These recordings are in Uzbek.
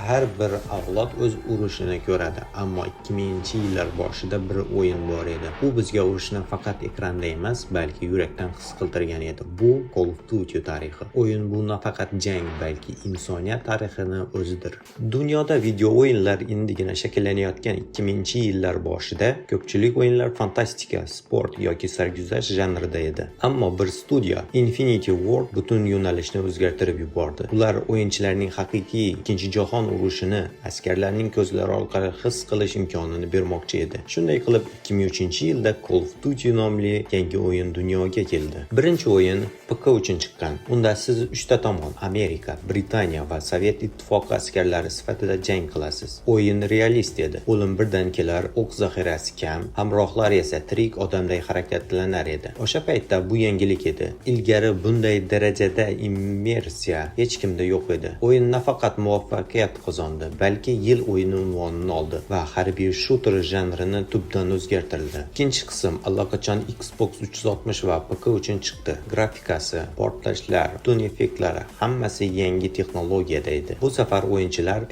Har bir avlod o'z urushini ko'radi, ammo 2000-yillar boshida bir o'yin bor edi. U bizga urushni faqat ekranda emas, balki yurakdan his qildirgan edi. Bu Call of Duty tarixi. O'yin bu nafaqat jang, balki insoniyat tarixini o'zidir. Dunyoda video o'yinlar endigina shakllanayotgan 2000-yillar boshida ko'pchilik o'yinlar fantastika, sport yoki sarguzasht janrida edi. Ammo bir studiya, Infinity Ward, butun yo'nalishni o'zgartirib yubordi. Ular o'yinchilarning haqiqiy Ikkinchi jahon urushini askarlarning ko'zlari orqali his qilish imkonini bermoqchi edi. Shunday qilib 2003-yilda Call of Duty nomli yangi o'yin dunyoga keldi. Birinchi o'yin PC uchun chiqqan. Unda siz 3 ta tomon, Amerika, Britaniya va Sovet ittifoqi askarlari sifatida jang qilasiz. O'yin realist edi. O'lim birdan kelar, o'q zaxirasi kam, hamrohlar esa tirik odamday harakatlanar edi. O'sha paytda bu yangilik edi. Ilgari bunday darajada immersiya hech kimda yo'q edi. O'yin nafaqat muvaffaqiyat qozondi, balki yil o'yini unvonini oldi va harbiy shooter janrini tubdan o'zgartirdi. Ikkinchi qism allaqachon Xbox 360 va PC uchun chiqdi. Grafikasi, portlashlar, butun effektlari hammasi yangi texnologiyada edi. Bu safar o'yinchilar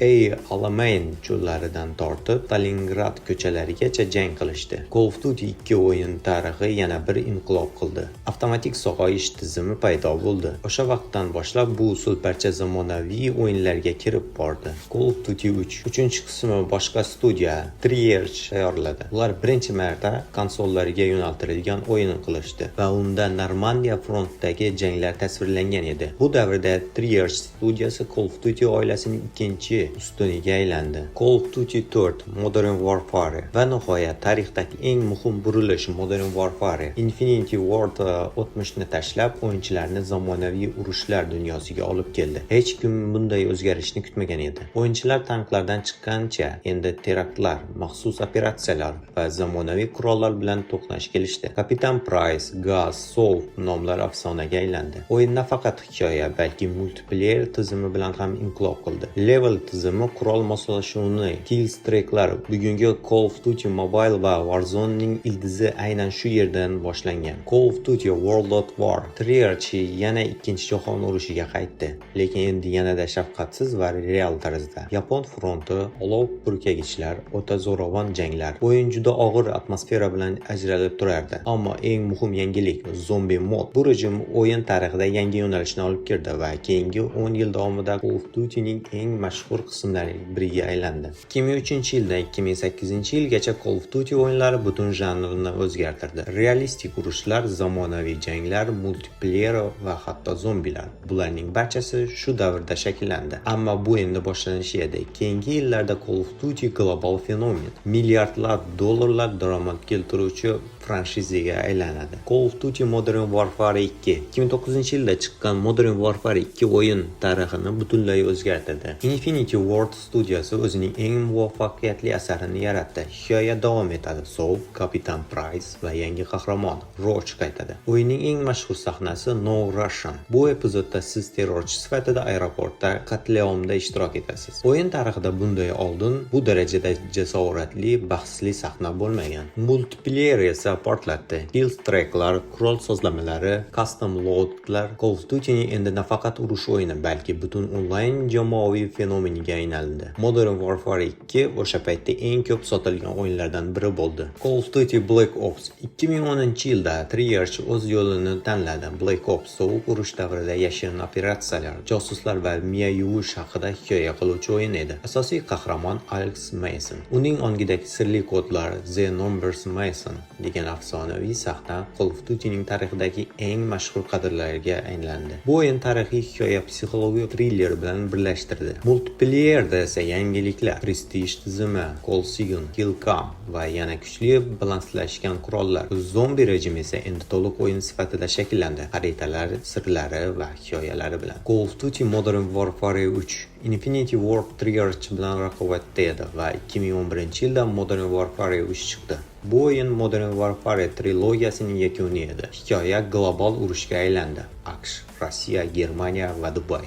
Alamein cho'llaridan tortib Stalingrad ko'chalarigacha jang qilishdi. Call of Duty 2 o'yin tarixi yana bir inqilob qildi. Avtomatik sog'ayish tizimi paydo bo'ldi. O'sha vaqtdan boshlab bu usul barcha zamonaviy o'yinlarga kirib bordi. Call of Duty 3 uchinchi qismi boshqa studiya Treyarch tayyorladi. Ular birinchi marta konsollarga yo'naltirilgan o'yin qilishdi va unda Normandiya frontidagi janglar tasvirlangan edi. Bu davrda Treyarch studiyasi Call of Duty oilasining ikkinchi ustuniga aylandi. Call of Duty 4 Modern Warfare va nihoyat tarixdagi eng muhim burilish Modern Warfare. Infinity Ward o'tmishni tashlab o'yinchilarni zamonaviy urushlar dunyosiga olib keldi. Hech kim bunday o'zgarishni kutmagan edi. O'yinchilar tanklardan chiqqancha endi teraktlar, maxsus operatsiyalar va zamonaviy qurollar bilan to'qnash kelishdi. Kapitan Price, Gaz, Sol nomlar afsonaga aylandi. O'yin nafaqat hikoya, balki multiplayer tizimi bilan ham inqilob qildi. Level tizimi, qurol moslashuvini, kill streaklar, bugungi Call of Duty Mobile va Warzone'ning ildizi aynan shu yerdan boshlangan. Call of Duty World at War. Treyarch yana Ikkinchi jahon urushiga qaytdi, lekin endi yanada shafqatsiz va real tarzda. Yapon fronti, olov purkagichlar, o'ta zo'ravon janglar. O'yin juda og'ir atmosfera bilan ajralib turardi. Ammo eng muhim yangilik zombi mod. Bu rejim o'yin tarixida yangi yo'nalishni olib kirdi va keyingi 10 yil davomida Call of Duty'ning eng mashhur qismlarining biriga aylandi. 2003-yildan 2008-yilgacha Call of Duty o'yinlari butun janrni o'zgartirdi. Realistik urushlar, zamonaviy janglar, multiplayer va hatto zombilar. Bularning barchasi shu davrda shakllandi. Ammo bu endi boshlanishi edi. Keyingi yillarda Call of Duty global fenomen, milliardlab dollarlar daromad keltiruvchi franshizaga aylanadi. Call of Duty Modern Warfare 2 2009-yilda chiqqan Modern Warfare 2 o'yin tarixini butunlay o'zgartirdi. Infinity Ward studiyasi o'zining eng muvaffaqiyatli asarini yaratdi. Hikoya davom etadi. Soul, Kapitan Price va yangi qahramon Roach qaytadi. O'yinning eng mashhur sahnasi No Russian. Bu epizodda siz terrorchi sifatida aeroportda qatliamda ishtirok etasiz. O'yin tarixida bunday oldin bu darajada jasoratli, bahsli sahna bo'lmagan. Multiplayer esa portlatdi. Kill streaklar, qurol sozlamalari, custom loadlar Call of Duty'ning endi nafaqat urush o'yini, balki butun onlayn jamoaviy fenomeniga aylandi. Modern Warfare 2 o'sha paytda eng ko'p sotilgan o'yinlardan biri bo'ldi. Call of Duty Black Ops 2010-yilda Treyarch o'z yo'lini tanladi. Black Ops sovuq urush davrida yashirin operatsiyalar, josuslar va miya yuvish haqida hikoya qiluvchi o'yin edi. Asosiy qahramon Alex Mason. Uning ongidagi sirli kodlar, The Numbers Mason degan afsonaviy sahna Call of Duty'ning tarixidagi eng mashhur kadrlarga aylandi. Bu o'yin tarixiy hikoya, psixologik thriller bilan birlashtirdi. Multiplayerda esa yangiliklar, Prestige tizimi, Call Signal, Kill Cam va yana kuchli balanslashgan qurollar. Zombi rejimi esa endi to'liq o'yin sifatida shakllandi. Xaritalar, sirlari va hikoyalari bilan. Call of Duty Modern Warfare 3 Infinity Ward Treyarch bilan raqobatda edi va 2011-yilda Modern Warfare 3 chiqdi. Bu o'yin Modern Warfare trilogiyasining yakuni edi. Hikoya global urushga aylandi. AQSh, Rossiya, Germaniya va Dubay.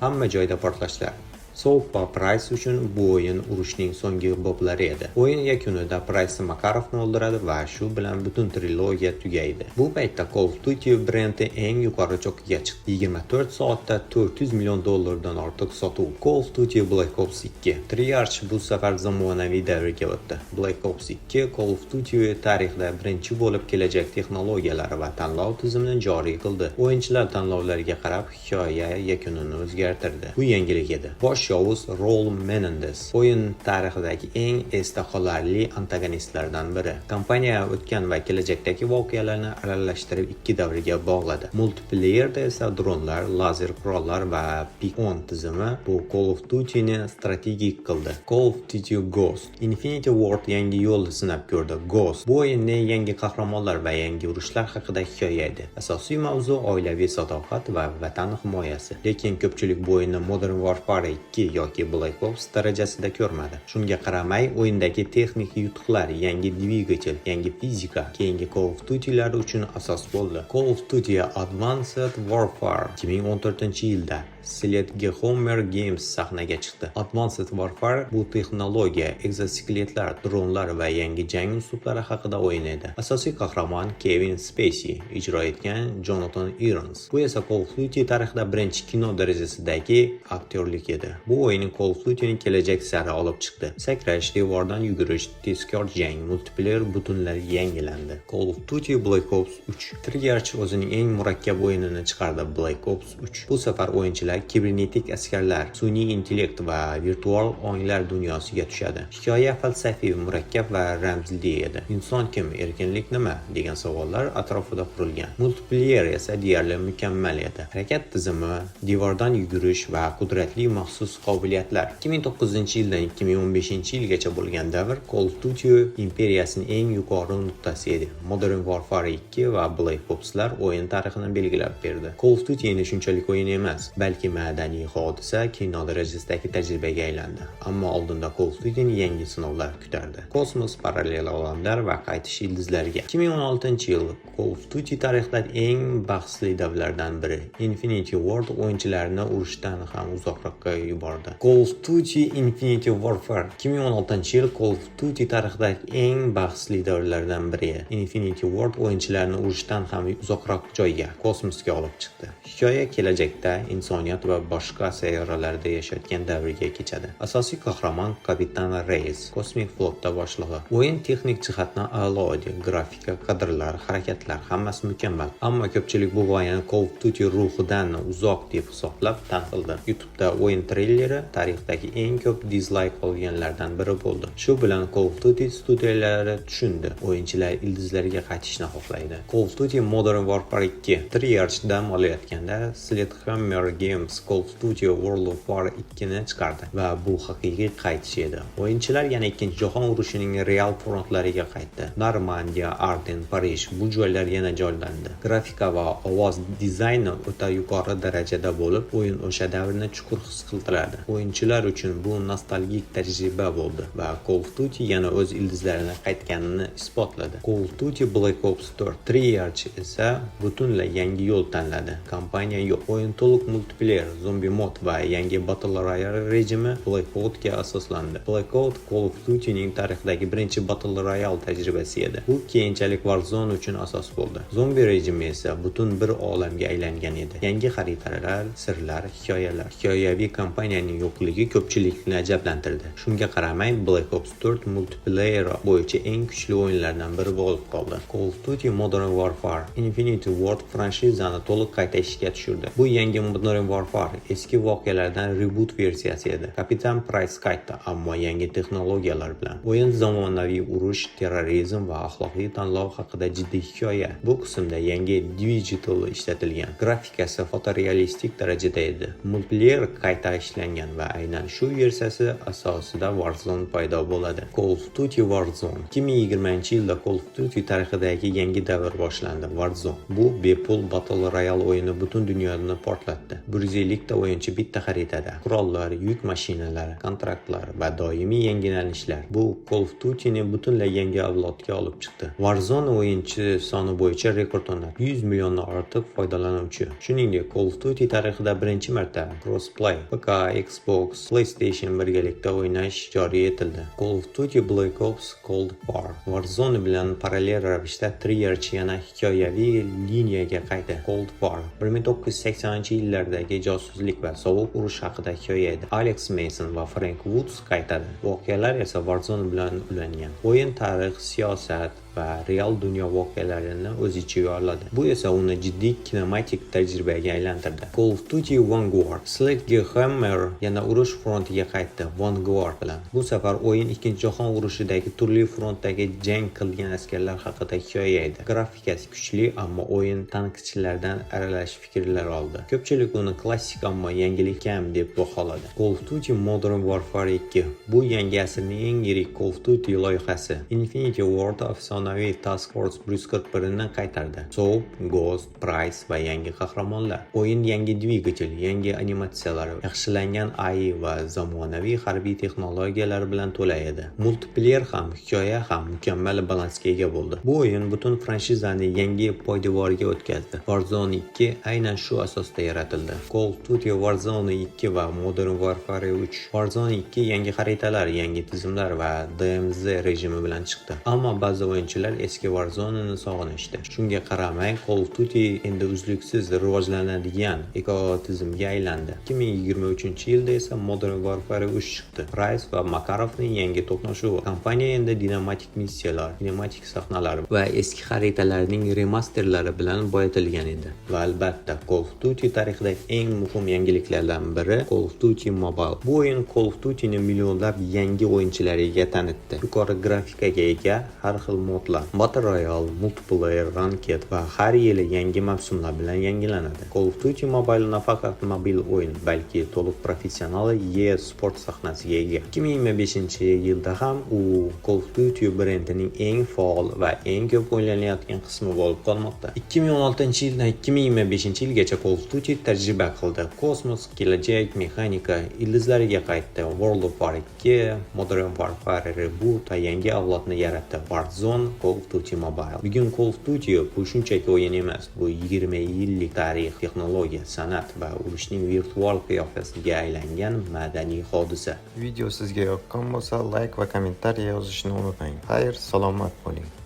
Hamma joyda portlashlar. So'pa Price uchun bu o'yin urushning so'nggi boblari edi. O'yin yakunida Price Makarovni o'ldiradi va shu bilan butun trilogiya tugaydi. Bu paytda Call of Duty brendi eng yuqori cho'qqiga chiqdi. 24 soatda $400 million dan ortiq sotuv. Call of Duty Black Ops 2. Treyarch bu safar zamonaviy davrga o'tdi. Black Ops 2 Call of Duty tarixida birinchi bo'lib kelajak texnologiyalari va tanlov tizimini joriy qildi. O'yinchilar tanlovlarga qarab hikoya yakunini o'zgartirdi. Bu yangilik edi. Bosh yovuz Raul Menendez o'yin tarixidagi eng esda qolarli antagonistlardan biri. Kompaniya o'tgan va kelajakdagi voqealarni aralashtirib ikki davriga bog'ladi. Multiplayerda esa dronlar, lazer qurollar va Pick-on tizimi bu Call of Duty'ni strategik qildi. Call of Duty Ghost Infinity Ward yangi yo'l sinab ko'rdi. Ghost bu o'yinni yangi qahramonlar va yangi urushlar haqida hikoya edi. Asosiy mavzu oilaviy sadoqat va vatan himoyasi. Lekin ko'pchilik bu o'yinni Modern Warfare 2 yoki Black Ops darajasida ko'rmadi. Shunga qaramay, o'yindagi texnik yutuqlar, yangi dvigatel, yangi fizika keyingi Call of Duty'lar uchun asos bo'ldi. Call of Duty Advanced Warfare 2014-yilda Sledgehammer Games sahnaga chiqdi. Advanced Warfare bu texnologiya, ekzoskeletlar, dronlar va yangi jang uslublari haqida o'yin edi. Asosiy qahramon Kevin Spacey ijro etgan Jonathan Irons. Bu esa Call of Duty tarixida birinchi kino darajasidagi aktyorlik edi. Bu o'yin Call of Duty'ni kelajak sari olib chiqdi. Sakrash, devordan yugurish, tezkor jang, multiplayer butunlay yangilandi. Call of Duty Black Ops 3. Treyarch o'zining eng murakkab o'yinini chiqardi, Black Ops 3. Bu safar o'yinchilar kibernetik askarlar, sun'iy intellekt va virtual onglar dunyosiga tushadi. Hikoya falsafiy, murakkab va ramzli edi. Inson kim, erkinlik nima degan savollar atrofida qurilgan. Multiplayer esa deyarli mukammal edi. Harakat tizimi, devordan yugurish va qudratli maxsus qobiliyatlar. 2009-yildan 2015-yilgacha bo'lgan davr Call of Duty imperiyasining eng yuqori nuqtasi edi. Modern Warfare 2 va Black Ops'lar o'yin tarixini belgilab berdi. Call of Duty endi shunchalik o'yin emas, balki madaniy hodisa, kino darajasidagi tajribaga aylandi. Ammo oldinda Call of Duty'ni yangi sinovlar kutardi. Kosmos, parallel olamlar va qaytish ildizlariga. 2016-yil Call of Duty tarixidagi eng bahsli davrlardan biri. Infinity Ward o'yinchilarni urushdan ham uzoqroqqa yubordi. Call of Duty Infinity Warfare 2016-yil Call of Duty tarixidagi eng bahsli davrlardan biri. Infinity Ward o'yinchilarni urushdan ham uzoqroq joyga, kosmosga olib chiqdi. Hikoya kelajakda insoniyat va boshqa sayyoralarda yashayotgan davrga kechadi. Asosiy qahramon Kapitan Reyes, kosmik flotda boshlig'i. O'yin texnik jihatdan a'lo edi. Grafika, kadrlar, harakatlar hammasi mukammal. Ammo ko'pchilik bu g'oyani Call of Duty ruhidan uzoq deb hisoblab tanqildi. YouTube'da o'yin treyleri tarixdagi eng ko'p dislike olganlardan biri bo'ldi. Shu bilan Call of Duty studiyalari tushundi. O'yinchilar ildizlarga qaytishni xohlaydi. Call of Duty Modern Warfare 2 Treyarch dam olayotganda Sledgehammer Games Call of Duty World of War 2ni chiqardi va bu haqiqiy qaytish edi. O'yinchilar yana Ikkinchi jahon urushining real frontlariga qaytdi. Normandiya, Arden, Parij bu joylar yana jonlandi. Grafika va ovoz dizayni o'ta yuqori darajada bo'lib, o'yin o'sha davrni chuqur his qildiradi. O'yinchilar uchun bu nostalgik tajriba bo'ldi va Call of Duty yana o'z ildizlarini qaytganini isbotladi. Call of Duty Black Ops 4 Treyarch esa butunlay yangi yo'l tanladi. Kompaniya yo'q, o'yin to'liq multiplayer, zombi mod va yangi Battle Royale rejimi Blackout'ga asoslandi. Blackout Call of Duty'ning tarixidagi birinchi Battle Royale tajribasi edi. Bu keyinchalik Warzone uchun asos bo'ldi. Zombi rejimi esa butun bir olamga aylangan edi. Yangi xaritalar, sirlar, hikoyalar. Hikoyaviy kampaniyaning yo'qligi ko'pchilikni ajablantirdi. Shunga qaramay, Black Ops 4 multiplayer bo'yicha eng kuchli o'yinlardan biri bo'lib qoldi. Call of Duty Modern Warfare Infinity Ward franshizani to'liq qayta ishga tushirdi. Bu yangi Modern Warfare eski voqealardan reboot versiyasi edi. Kapitan Price qaytdi, ammo yangi texnologiyalar bilan. O'yin zamonaviy urush, terrorizm va axloqiy tanlov haqida jiddiy hikoya. Bu qismda yangi digital ishlatilgan. Grafikasi fotorealistik darajada edi. Multiplayer qayta ishlangan va aynan shu versiyasi asosida Warzone paydo bo'ladi. Call of Duty Warzone 2020-yilda Call of Duty tarixidagi yangi davr boshlandi. Warzone bu bepul Battle Royale o'yini butun dunyoni portlatdi. 1 150 ta o'yinchi bitta xaritada. Qurollar, yuk mashinalari, kontraktlar va doimiy yangilanishlar. Bu Call of Duty'ni butunlay yangi avlodga olib chiqdi. Warzone o'yinchi soni bo'yicha rekord o'rnatdi. 100 milliondan ortiq foydalanuvchi. Shuningdek, Call of Duty tarixida birinchi marta crossplay PK, Xbox, PlayStation birgalikda o'ynash joriy etildi. Call of Duty Black Ops Cold War Warzone bilan parallel ravishda Treyarch yana hikoyaviy liniyaga qaytdi. Cold War 1980-yillardagi josuslik va sovuq urush haqida hikoya edi. Alex Mason va Frank Woods qaytadi. Voqealar esa Warzone bilan ulangan. O'yin tarix, siyosat va real dunyo voqealarini o'z ichiga oladi. Bu esa uni jiddiy kinematik tajribaga aylantirdi. Call of Duty Vanguard Sledgehammer yana urush frontiga qaytdi. Vanguard bilan. Bu safar o'yin Ikkinchi jahon urushidagi turli frontdagi jang qilgan askarlar haqida hikoya edi. Grafikasi kuchli, ammo o'yin tanqidchilardan aralash fikrlar oldi. Ko'pchilik uni klassik ammo yangilik kam deb baholadi. Call of Duty Modern Warfare 2 bu yangi asrning eng yirik Call of Duty loyihasi. Infinity Ward afsonaviy Task Force 141ni qaytardi. Soap, Ghost, Price va yangi qahramonlar. O'yin yangi dvigatel, yangi animatsiyalar, yaxshilangan AI va zamonaviy harbiy texnologiyalar bilan to'la edi. Multiplayer ham, hikoya ham mukammal balansga ega bo'ldi. Bu o'yin butun franshizani yangi poydevoriga o'tkazdi. Warzone 2 aynan shu asosda yaratildi. Call of Duty Warzone 2 va Modern Warfare 3. Warzone 2 yangi xaritalar, yangi tizimlar va DMZ rejimi bilan chiqdi. Ammo ba'zi o'yinchilar eski Warzone'ni sog'inishdi. Shunga qaramay, Call of Duty endi uzluksiz rivojlanadigan ekotizimga aylandi. 2023-yilda esa Modern Warfare 3 chiqdi. Price va Makarovning yangi to'qnashuvi. Kompaniya endi dinamatik missiyalar, kinematik sahnalar va eski xaritalarning remasterlari bilan boyitilgan edi. Va albatta, Call of Duty tarixidagi eng muhim yangiliklardan biri Call of Duty Mobile. Bu o'yin Call of Duty'ni millionlab yangi o'yinchilariga tanitdi. Yuqori grafikaga ega har xil modlar, Battle Royale, Multiplayer, Ranked va har yili yangi mavsumlar bilan yangilanadi. Call of Duty Mobile nafaqat mobil o'yin, balki to'liq professional e-sport sahnasiga ega. 2025-yilda ham u Call of Duty brendining eng faol va eng ko'p o'ylanayotgan qismi bo'lib qolmoqda. 2016-yildan 2025-yilgacha Call of Duty tajriba qildi. Kosmos, kelajak, mexanika ildizlariga qaytdi. World of War 2, Modern Warfare Reboot va yangi avlodni yaratdi. Warzone, Call of Duty Mobile. Bugun Call of Duty bu shunchaki o'yin emas, bu 20 yillik tarix, texnologiya, san'at va urushning virtual qiyofasiga aylangan madaniy hodisa. Video sizga yoqqan bo'lsa, like va kommentariy yozishni unutmang. Xayr, salomat bo'ling.